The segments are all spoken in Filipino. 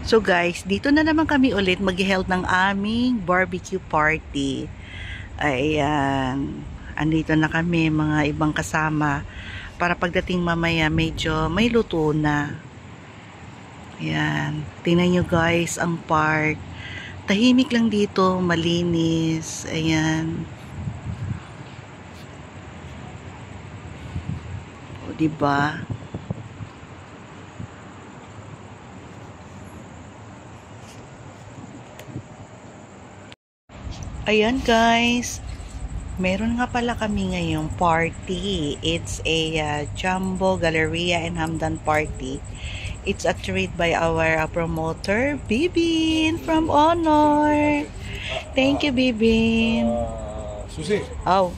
So guys, dito na naman kami ulit mag-held ng aming barbecue party. Ayan. Andito na kami, mga ibang kasama. Para pagdating mamaya, medyo may luto na. Ayan. Tingnan nyo guys, ang park. Tahimik lang dito, malinis. Ayan. O, diba? Ayan guys, meron nga pala kami ngayong party. It's a Jumbo Galleria and Hamdan party. It's a treat by our promoter, Bibin from Honor. Thank you, Bibin. Susi. Oh.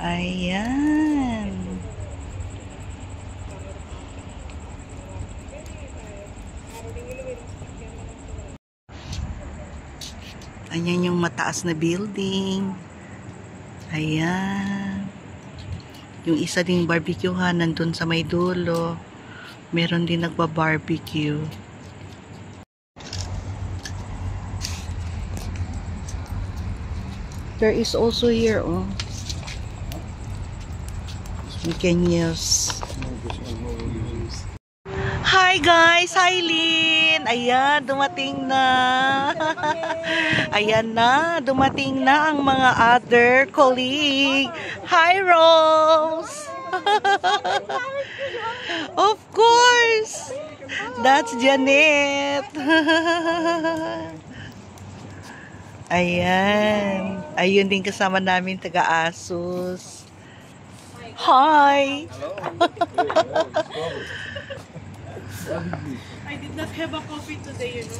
Ayan. Ayan yung mataas na building. Ayan. Yung isa ding barbecuehan nandun sa may dulo. Meron din nagba-barbecue. There is also here, oh. We can use. Hi guys! Hi Lynn! Ayan, dumating na. Ayan na, dumating na ang mga other colleague. Hi Rose! Of course! That's Janet! Ayan. Ayun din kasama namin taga-Asus. Hi! I did not have a coffee today, you know.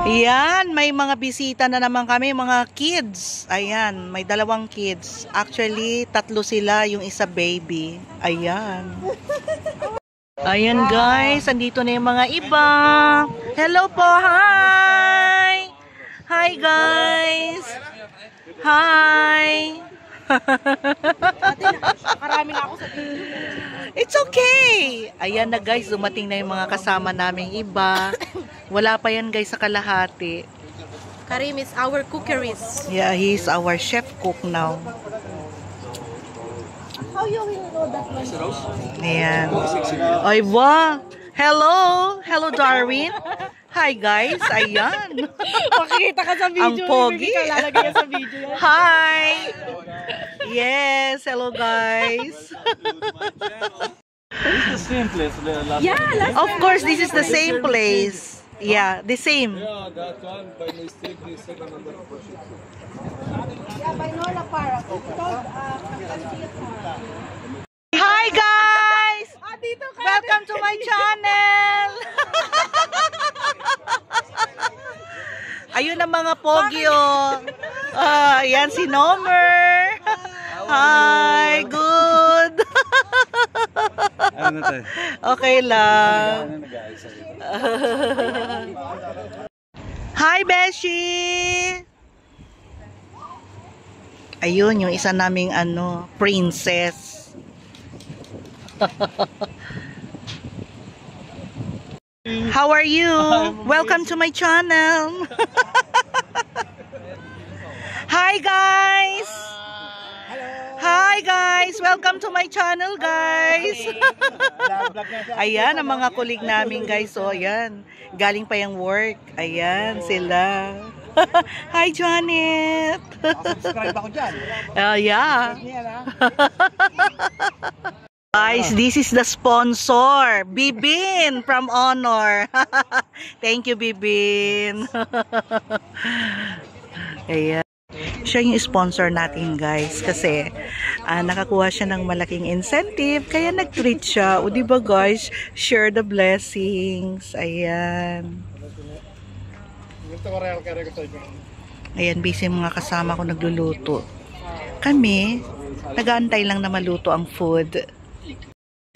Ayan, may mga bisita na naman kami, mga kids. Ayan, may 2 kids. Actually, 3 sila, yung isa baby. Ayan. Ayan guys, andito na yung mga iba. Hello po, hi! Hi guys! Hi! Karami na ako sa video. It's okay! Ayan na guys, dumating na yung mga kasama naming iba. Wala pa yan guys sa kalahati. Karim is our cookeries. Yeah, he's our chef cook now. How you will know that one? Ayan. Ay ba? Hello! Hello Darwin! Hi guys! Ayan! Makikita ka sa video. Ang pogi! Lalagay sa video yan. Hi! Yes! Hello guys! It's the same place. Yeah, Of course, this is the same place. Yeah, the same. Yeah, that one by mistake they said another project. Binola para. Hi guys! Dito ka. Welcome to my channel! Ayun ang mga pogi oh. Ayan si Nomer. Hi, good. Okay lang. Hi, Beshi. Ayun, yung isa naming princess. How are you? Welcome to my channel. Hi guys. Hi guys. Welcome to my channel guys. Ayan ang mga kulig namin guys. So ayan. Galing pa yung work. Ayan sila. Hi Janet. Subscribe ako dyan. Yeah. Guys, this is the sponsor, Bibin from Honor. Thank you, Bibin. Ayan. Siya yung sponsor natin, guys, kasi nakakuha siya ng malaking incentive, kaya nag-treat siya. O, diba, guys? Share the blessings. Ayan. Ayan, busy mga kasama ko nagluluto. Kami, nag-aantay lang na maluto ang food.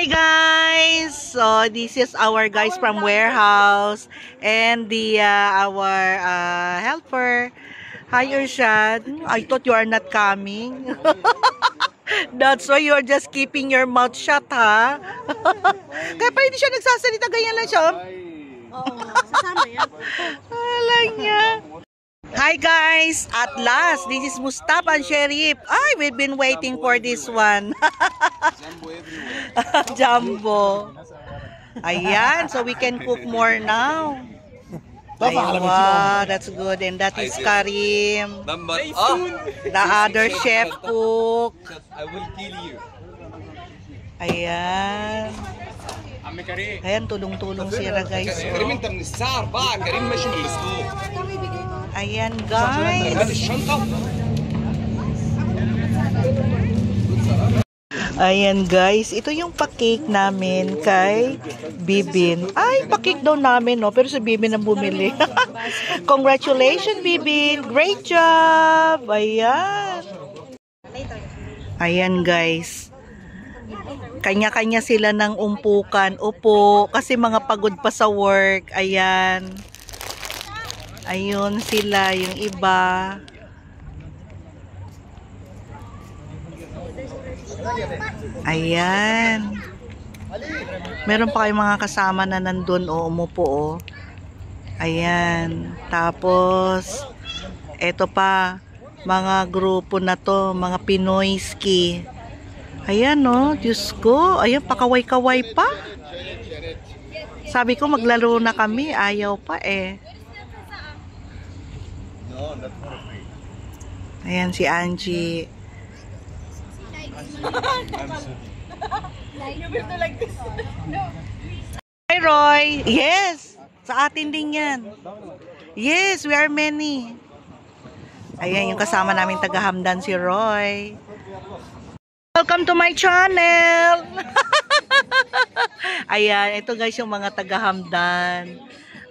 Hi guys! So this is our guys from warehouse and the our helper. Hi Urshad. I thought you are not coming. That's why you're just keeping your mouth shut, ha? Kaya pa hindi siya nagsasalita, ganyan lang siya. Oo, sasama yan. Wala niya. Hi guys! At last, this is Mustafa and Sherif. Ay, we've been waiting for this one. Jumbo. Ayan, so we can cook more now. Ay, wow, that's good. And that is Karim. The other chef cook. I will kill you. Ayan. Ayan, tulong-tulong sila guys. كريم انت من الساعة 4 كريم ماشي من الاسطول. Ayan guys. هات الشنطة. Ayan guys, ito yung pa-cake namin kay Bibin. Ay, pa-cake daw namin, no? Pero si Bibin ang bumili. Congratulations, Bibin! Great job! Ayan. Ayan guys. Kanya-kanya sila ng umpukan. Upo, kasi mga pagod pa sa work. Ayan. Ayun sila, yung iba. Ayan. Meron pa kayong mga kasama na nandun o umupo o. Ayan. Tapos, eto pa, mga grupo na to, mga Pinoyski. Ayan o, Diyos ko. Ayan, pakaway-kaway pa. Sabi ko, maglaro na kami. Ayaw pa eh. Ayan si Angie. Hi Roy. Yes. Sa atin din yan. Yes, we are many. Ayan yung kasama namin taga-Hamdan si Roy. Welcome to my channel. Ayan, ito guys yung mga taga-Hamdan.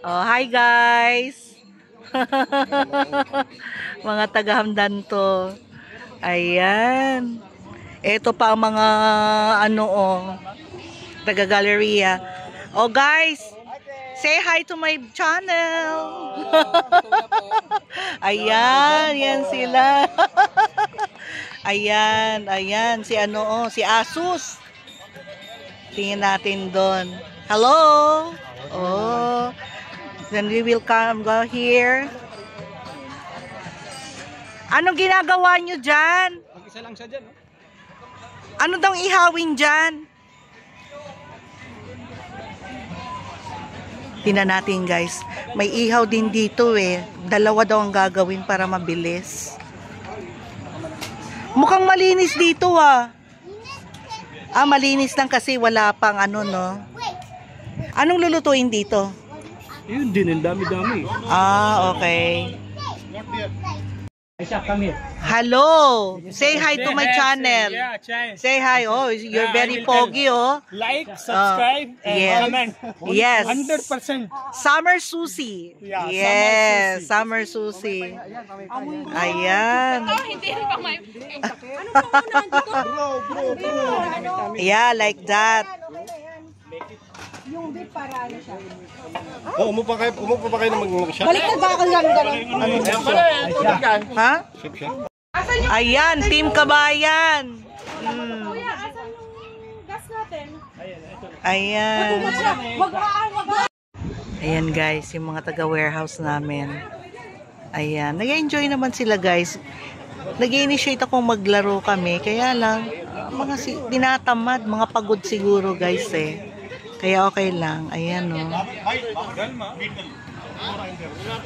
Oh, hi guys. Mga taga-Hamdan to. Ayan. Ito pa ang mga ano taga-Galleria. Oh guys, say hi to my channel. Ayan, yan sila. Ayan, ayan si si Asus. Tingnan natin doon. Hello. Oh. Then we will go here. Anong ginagawa nyo dyan? Mag-isa lang siya dyan. Ano daw ihawin dyan? Tingnan natin guys. May ihaw din dito eh. Dalawa daw ang gagawin para mabilis. Mukhang malinis dito ah. Ah, malinis lang kasi wala pang ano no. Anong lulutuin dito? Yun din, ang dami-dami. Ah, okay. Hello! Say hi to my channel. Say hi. Oh, you're very pogi, oh. Like, subscribe, and yes. comment. Yes. 100%. Summer Susie. Yeah, Yes, Summer Susie. Ayan. Yeah, like that. Yung beef para ano siya. Oh, umupo pa kayo na mag-shot. Baliktad ba ako gano'n? Ha? Ayan, Team Kabayan. Kuya, asan yung gas natin? Ayan. Wag. Ayan guys, yung mga taga-warehouse namin. Ayan, nag-enjoy naman sila guys. Nag-initiate akong maglaro kami, kaya lang, mga tinatamad, mga pagod siguro guys eh. Kaya okay lang. Ayan o.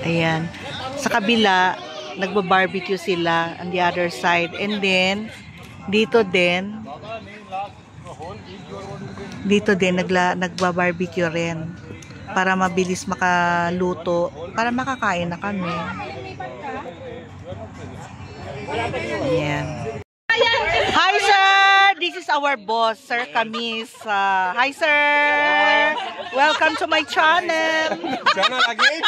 Ayan. Sa kabila, nagba-barbecue sila on the other side. And then, dito din, nagba-barbecue rin. Para mabilis makaluto. Para makakain na kami. Ayan. Hi sir! This is our boss, Sir Kamis. Hi sir! Welcome to my channel. Channel again?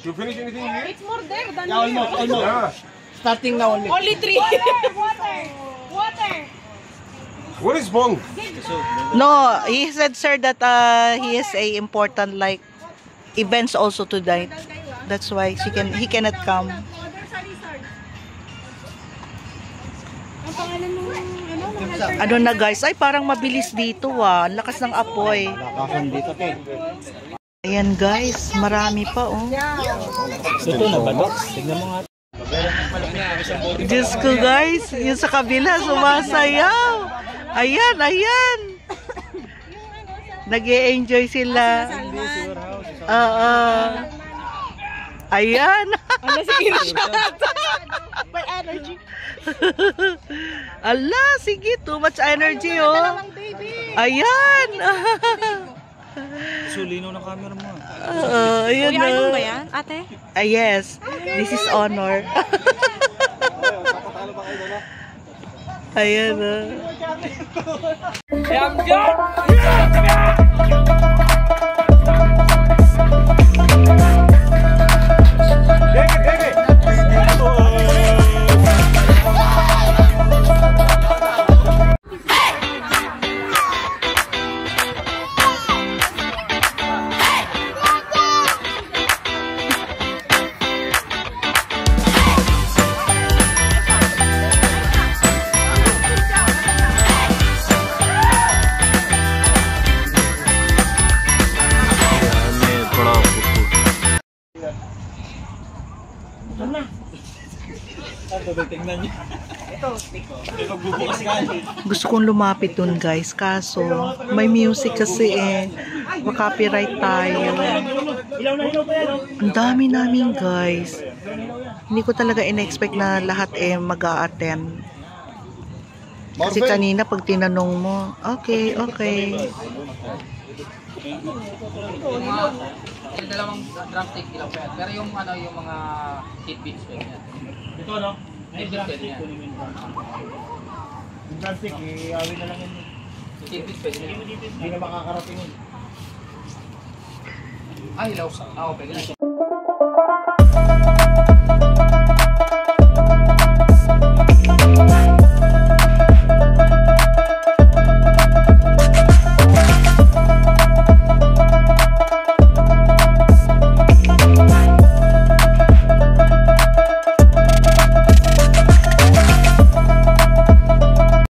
You finish anything here? It's more there than Yeah, almost. Yeah. Starting now only. Only 3. Water. What is Bong? No, he said sir that he has a important like events also tonight. That's why he cannot come. Ang pangalan nung ano? Ano na guys, ay parang mabilis dito ah. Ang lakas ng apoy. Lakasan dito, te. Ayan guys, marami pa oh. Ito na ba, Doc? Tignan mo nga. Diyos ko guys, yung sa kabila sumasayaw. Ayan, ayan. Nag-e-enjoy sila. Oo. Ayan. Ano si Irshad? May energy. Ala, sige, too much energy oh. Ayan. Sulino ng camera mo. Ayan Kuya, ano na. ba yan, ate? Yes, this is honor. Ayan na. Tingnan niyo. Gusto kong lumapit dun guys, kaso may music kasi eh. Makapiright tayo. Ang dami namin guys. Hindi ko talaga in-expect na lahat eh mag-a-attend. Kasi kanina pag tinanong mo, okay, okay. Yung dalawang drumstick ilang pa yan. Pero yung ano, yung mga tidbits pa yan. Ito, no? Tidbits pa yan. Yung plastic, iawin na lang yun. Yung tidbits pa yan. Hindi na makakarating yun. Ah, hilaw sa... Ah, okay. Ganun.